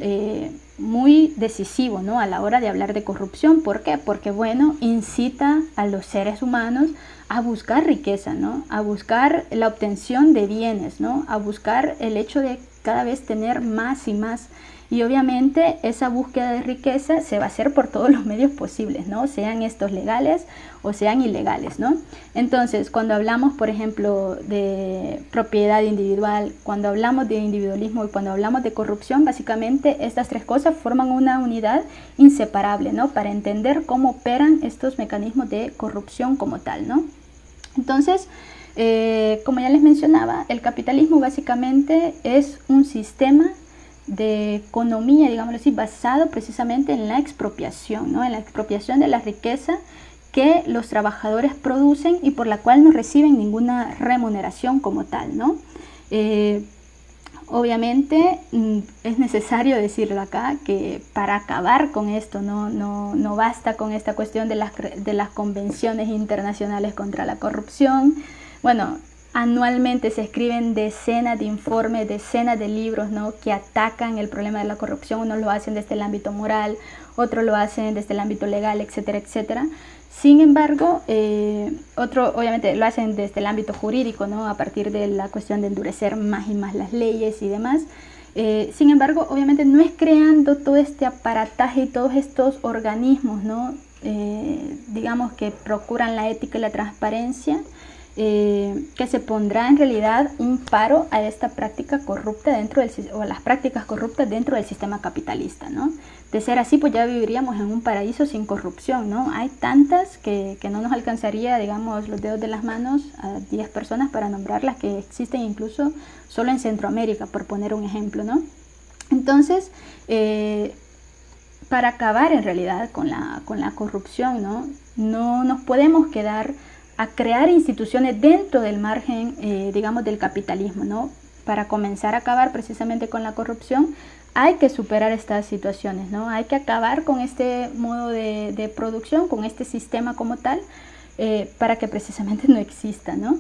muy decisivo, ¿no? A la hora de hablar de corrupción. ¿Por qué? Porque, bueno, incita a los seres humanos a buscar riqueza, ¿no? A buscar la obtención de bienes, ¿no? A buscar el hecho de cada vez tener más y más. Y obviamente esa búsqueda de riqueza se va a hacer por todos los medios posibles, ¿no? Sean estos legales o sean ilegales, ¿no? Entonces, cuando hablamos, por ejemplo, de propiedad individual, cuando hablamos de individualismo y cuando hablamos de corrupción, básicamente estas tres cosas forman una unidad inseparable, ¿no? Para entender cómo operan estos mecanismos de corrupción como tal, ¿no? Entonces, como ya les mencionaba, el capitalismo básicamente es un sistema de economía, digámoslo así, basado precisamente en la expropiación, ¿no? En la expropiación de la riqueza que los trabajadores producen y por la cual no reciben ninguna remuneración como tal, ¿no? Obviamente es necesario decirlo acá, que para acabar con esto no basta con esta cuestión de las convenciones internacionales contra la corrupción. Bueno, anualmente se escriben decenas de informes, decenas de libros, ¿no? Que atacan el problema de la corrupción. Unos lo hacen desde el ámbito moral, otros lo hacen desde el ámbito legal, etcétera, etcétera. Sin embargo, otros obviamente lo hacen desde el ámbito jurídico, ¿no? A partir de la cuestión de endurecer más y más las leyes y demás. Sin embargo, obviamente no es creando todo este aparataje y todos estos organismos, ¿no? Digamos que procuran la ética y la transparencia, que se pondrá en realidad un paro a esta práctica corrupta o a las prácticas corruptas dentro del sistema capitalista, ¿no? De ser así, pues ya viviríamos en un paraíso sin corrupción, ¿no? Hay tantas que no nos alcanzaría, digamos, los dedos de las manos a 10 personas para nombrarlas, que existen incluso solo en Centroamérica, por poner un ejemplo, ¿no? Entonces, para acabar en realidad con la corrupción, no nos podemos quedar a crear instituciones dentro del margen, digamos, del capitalismo, ¿no? Para comenzar a acabar precisamente con la corrupción, hay que superar estas situaciones, ¿no? Hay que acabar con este modo de producción, con este sistema como tal, para que precisamente no exista, ¿no?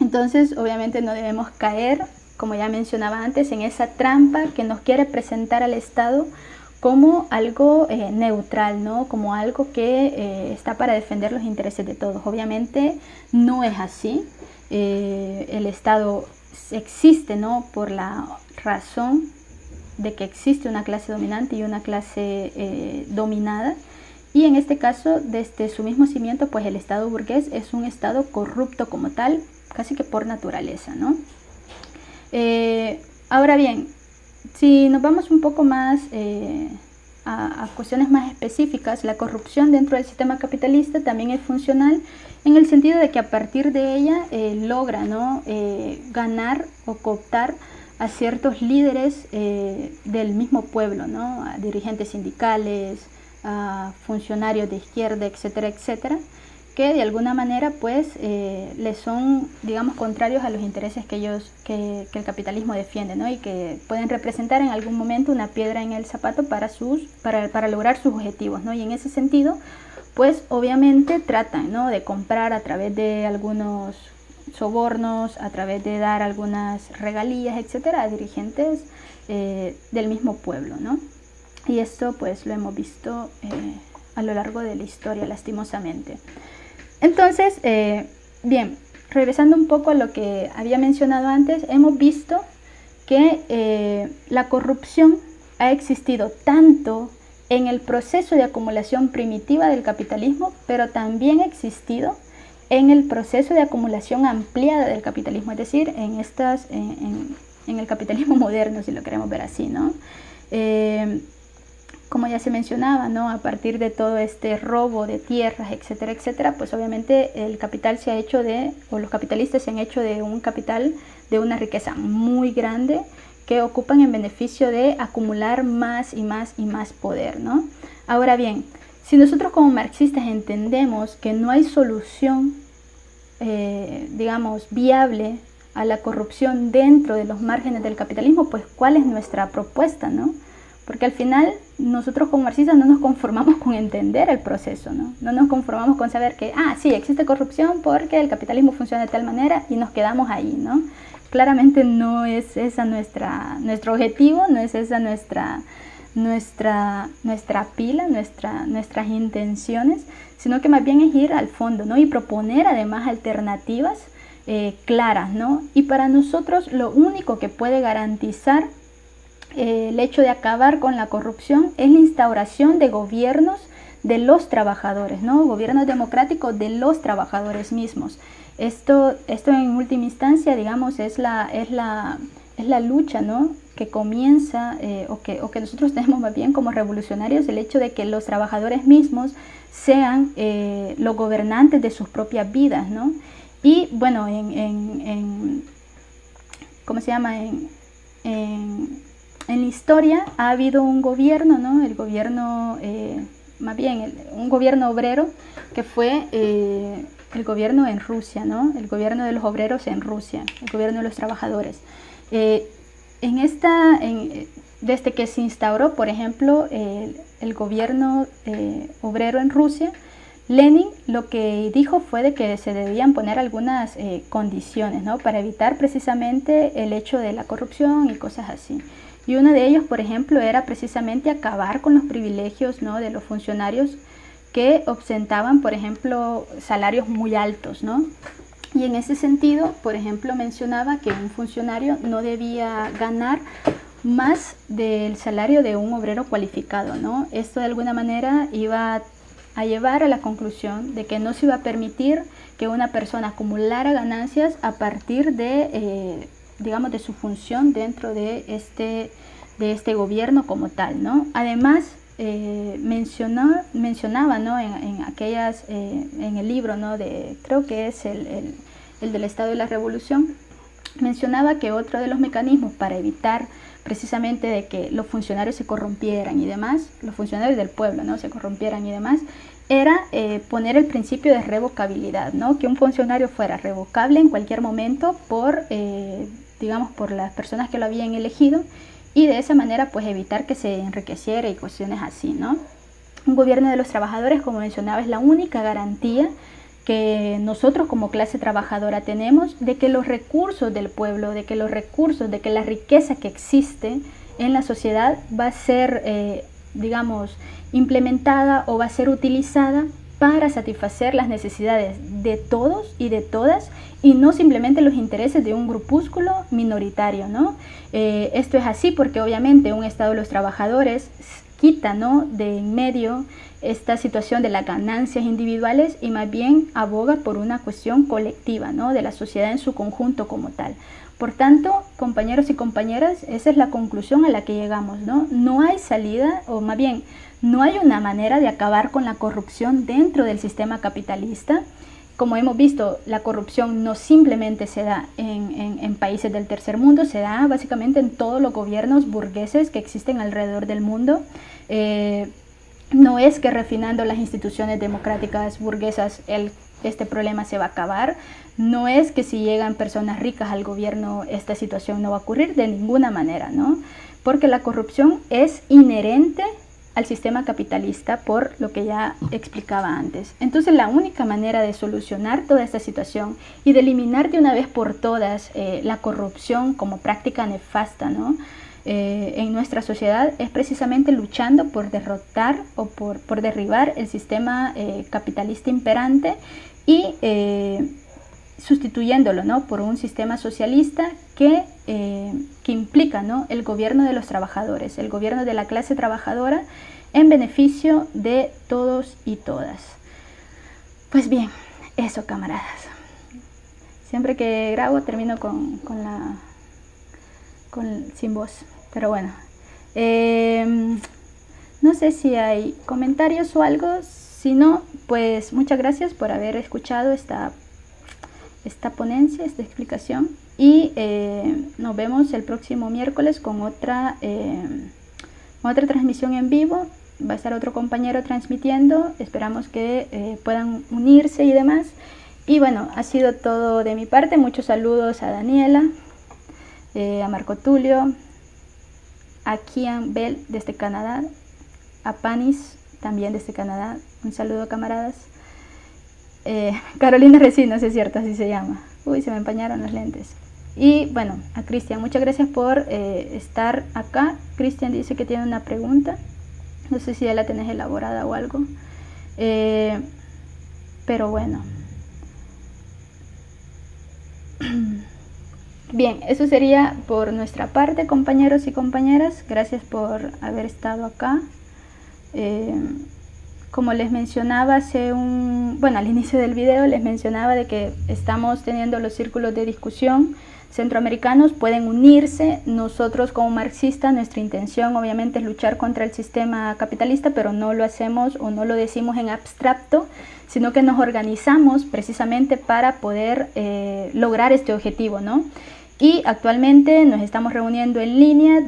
Entonces, obviamente no debemos caer, como ya mencionaba antes, en esa trampa que nos quiere presentar al Estado como algo neutral, ¿no? Como algo que está para defender los intereses de todos. Obviamente no es así. El Estado existe, ¿no? Por la razón de que existe una clase dominante y una clase dominada. Y en este caso, desde su mismo cimiento, pues el Estado burgués es un Estado corrupto como tal, casi que por naturaleza, ¿no? Ahora bien, si nos vamos un poco más a cuestiones más específicas, la corrupción dentro del sistema capitalista también es funcional en el sentido de que a partir de ella logra, ¿no? Ganar o cooptar a ciertos líderes del mismo pueblo, ¿no? A dirigentes sindicales, a funcionarios de izquierda, etcétera, etcétera, que de alguna manera pues les son, digamos, contrarios a los intereses que el capitalismo defiende, ¿no? Y que pueden representar en algún momento una piedra en el zapato para lograr sus objetivos, ¿no? Y en ese sentido, pues obviamente tratan, ¿no? De comprar a través de algunos sobornos, a través de dar algunas regalías, etcétera, a dirigentes del mismo pueblo, ¿no? Y esto pues lo hemos visto a lo largo de la historia, lastimosamente. Entonces, bien, regresando un poco a lo que había mencionado antes, hemos visto que la corrupción ha existido tanto en el proceso de acumulación primitiva del capitalismo, pero también ha existido en el proceso de acumulación ampliada del capitalismo, es decir, en el capitalismo moderno, si lo queremos ver así, ¿no? Como ya se mencionaba, ¿no? A partir de todo este robo de tierras, etcétera, etcétera, pues obviamente el capital se ha hecho o los capitalistas se han hecho de un capital, de una riqueza muy grande que ocupan en beneficio de acumular más y más y más poder, ¿no? Ahora bien, si nosotros como marxistas entendemos que no hay solución, digamos, viable a la corrupción dentro de los márgenes del capitalismo, pues ¿cuál es nuestra propuesta, no? Porque al final nosotros como marxistas no nos conformamos con entender el proceso, ¿no? No nos conformamos con saber que, sí, existe corrupción porque el capitalismo funciona de tal manera y nos quedamos ahí, ¿no? Claramente no es esa nuestro objetivo, no es esa nuestra pila, nuestras intenciones, sino que más bien es ir al fondo, ¿no? Y proponer además alternativas claras, ¿no? Y para nosotros lo único que puede garantizar el hecho de acabar con la corrupción es la instauración de gobiernos de los trabajadores, ¿no? Gobiernos democráticos de los trabajadores mismos. Esto en última instancia, digamos, es la lucha, ¿no? Que comienza o que nosotros tenemos más bien como revolucionarios, el hecho de que los trabajadores mismos sean los gobernantes de sus propias vidas, ¿no? Y bueno, ¿cómo se llama? En la historia ha habido un gobierno, ¿no? El gobierno, más bien un gobierno obrero que fue el gobierno en Rusia, ¿no? El gobierno de los obreros en Rusia, el gobierno de los trabajadores. Desde que se instauró, por ejemplo, el gobierno obrero en Rusia, Lenin lo que dijo fue de que se debían poner algunas condiciones, ¿no? Para evitar precisamente el hecho de la corrupción y cosas así. Y uno de ellos, por ejemplo, era precisamente acabar con los privilegios, ¿no? De los funcionarios que ostentaban, por ejemplo, salarios muy altos, ¿no? Y en ese sentido, por ejemplo, mencionaba que un funcionario no debía ganar más del salario de un obrero cualificado, ¿no? Esto de alguna manera iba a llevar a la conclusión de que no se iba a permitir que una persona acumulara ganancias a partir de, digamos, de su función dentro de este gobierno como tal, ¿no? Además, mencionaba, ¿no? En el libro, ¿no? Creo que es el del Estado de la Revolución, mencionaba que otro de los mecanismos para evitar precisamente de que los funcionarios se corrompieran y demás, los funcionarios del pueblo, ¿no? Se corrompieran y demás, era poner el principio de revocabilidad, ¿no? Que un funcionario fuera revocable en cualquier momento por, digamos, por las personas que lo habían elegido, y de esa manera pues evitar que se enriqueciera y cuestiones así, ¿no? Un gobierno de los trabajadores, como mencionaba, es la única garantía que nosotros como clase trabajadora tenemos de que los recursos del pueblo, de que la riqueza que existe en la sociedad va a ser, digamos, implementada o va a ser utilizada para satisfacer las necesidades de todos y de todas, y no simplemente los intereses de un grupúsculo minoritario, ¿no? Esto es así porque obviamente un Estado de los trabajadores quita, ¿no?, de en medio esta situación de las ganancias individuales y más bien aboga por una cuestión colectiva, ¿no?, de la sociedad en su conjunto como tal. Por tanto, compañeros y compañeras, esa es la conclusión a la que llegamos, ¿no? No hay salida, o más bien, no hay una manera de acabar con la corrupción dentro del sistema capitalista. Como hemos visto, la corrupción no simplemente se da en países del tercer mundo, se da básicamente en todos los gobiernos burgueses que existen alrededor del mundo. No es que refinando las instituciones democráticas burguesas este problema se va a acabar. No es que si llegan personas ricas al gobierno esta situación no va a ocurrir de ninguna manera, ¿no? Porque la corrupción es inherente al sistema capitalista, por lo que ya explicaba antes. Entonces la única manera de solucionar toda esta situación y de eliminar de una vez por todas la corrupción como práctica nefasta, ¿no?, en nuestra sociedad, es precisamente luchando por derrotar o por derribar el sistema capitalista imperante y sustituyéndolo, ¿no?, por un sistema socialista que implica, ¿no?, el gobierno de los trabajadores, el gobierno de la clase trabajadora en beneficio de todos y todas. Pues bien, eso, camaradas. Siempre que grabo termino sin voz, pero bueno. No sé si hay comentarios o algo. Si no, pues muchas gracias por haber escuchado esta ponencia, esta explicación, y nos vemos el próximo miércoles con otra transmisión en vivo. Va a estar otro compañero transmitiendo, esperamos que puedan unirse y demás. Y bueno, ha sido todo de mi parte. Muchos saludos a Daniela, a Marco Tulio, a Kian Bell desde Canadá, a Panis también desde Canadá. Un saludo, camaradas. Carolina Recinos, es cierto, así se llama. Uy, se me empañaron los lentes. Y bueno, a Cristian, muchas gracias por estar acá. Cristian dice que tiene una pregunta. No sé si ya la tenés elaborada o algo. Pero bueno. Bien, eso sería por nuestra parte, compañeros y compañeras. Gracias por haber estado acá. Como les mencionaba al inicio del video les mencionaba de que estamos teniendo los círculos de discusión centroamericanos, pueden unirse. Nosotros como marxistas, nuestra intención obviamente es luchar contra el sistema capitalista, pero no lo hacemos o no lo decimos en abstracto, sino que nos organizamos precisamente para poder lograr este objetivo, ¿no? Y actualmente nos estamos reuniendo en línea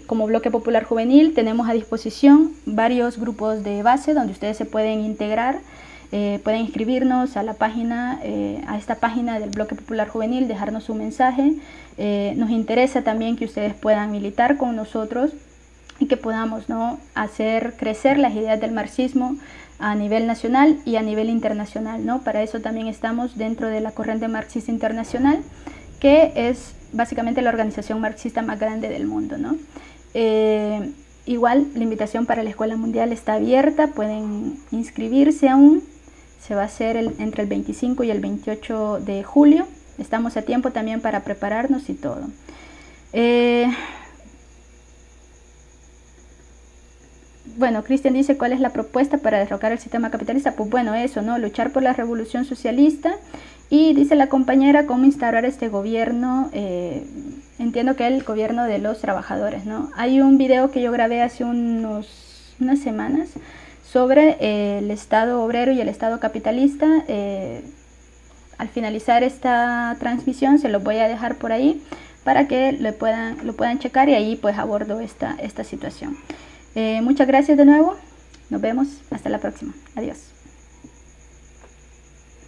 como Bloque Popular Juvenil. Tenemos a disposición varios grupos de base donde ustedes se pueden integrar. Pueden inscribirnos a la página, a esta página del Bloque Popular Juvenil, dejarnos un mensaje. Nos interesa también que ustedes puedan militar con nosotros y que podamos, ¿no?, hacer crecer las ideas del marxismo a nivel nacional y a nivel internacional, ¿no? Para eso también estamos dentro de la Corriente Marxista Internacional, que es básicamente la organización marxista más grande del mundo, ¿no? Igual la invitación para la Escuela Mundial está abierta, pueden inscribirse aún. Se va a hacer entre el 25 y el 28 de julio. Estamos a tiempo también para prepararnos y todo. bueno, Cristian dice, ¿cuál es la propuesta para derrocar el sistema capitalista? Pues bueno, eso, ¿no? Luchar por la revolución socialista. Y dice la compañera, ¿cómo instaurar este gobierno? Entiendo que el gobierno de los trabajadores, ¿no? Hay un video que yo grabé hace unas semanas sobre el Estado obrero y el Estado capitalista. Al finalizar esta transmisión se los voy a dejar por ahí para que lo puedan checar, y ahí pues abordo esta situación. Muchas gracias de nuevo, nos vemos, hasta la próxima, adiós.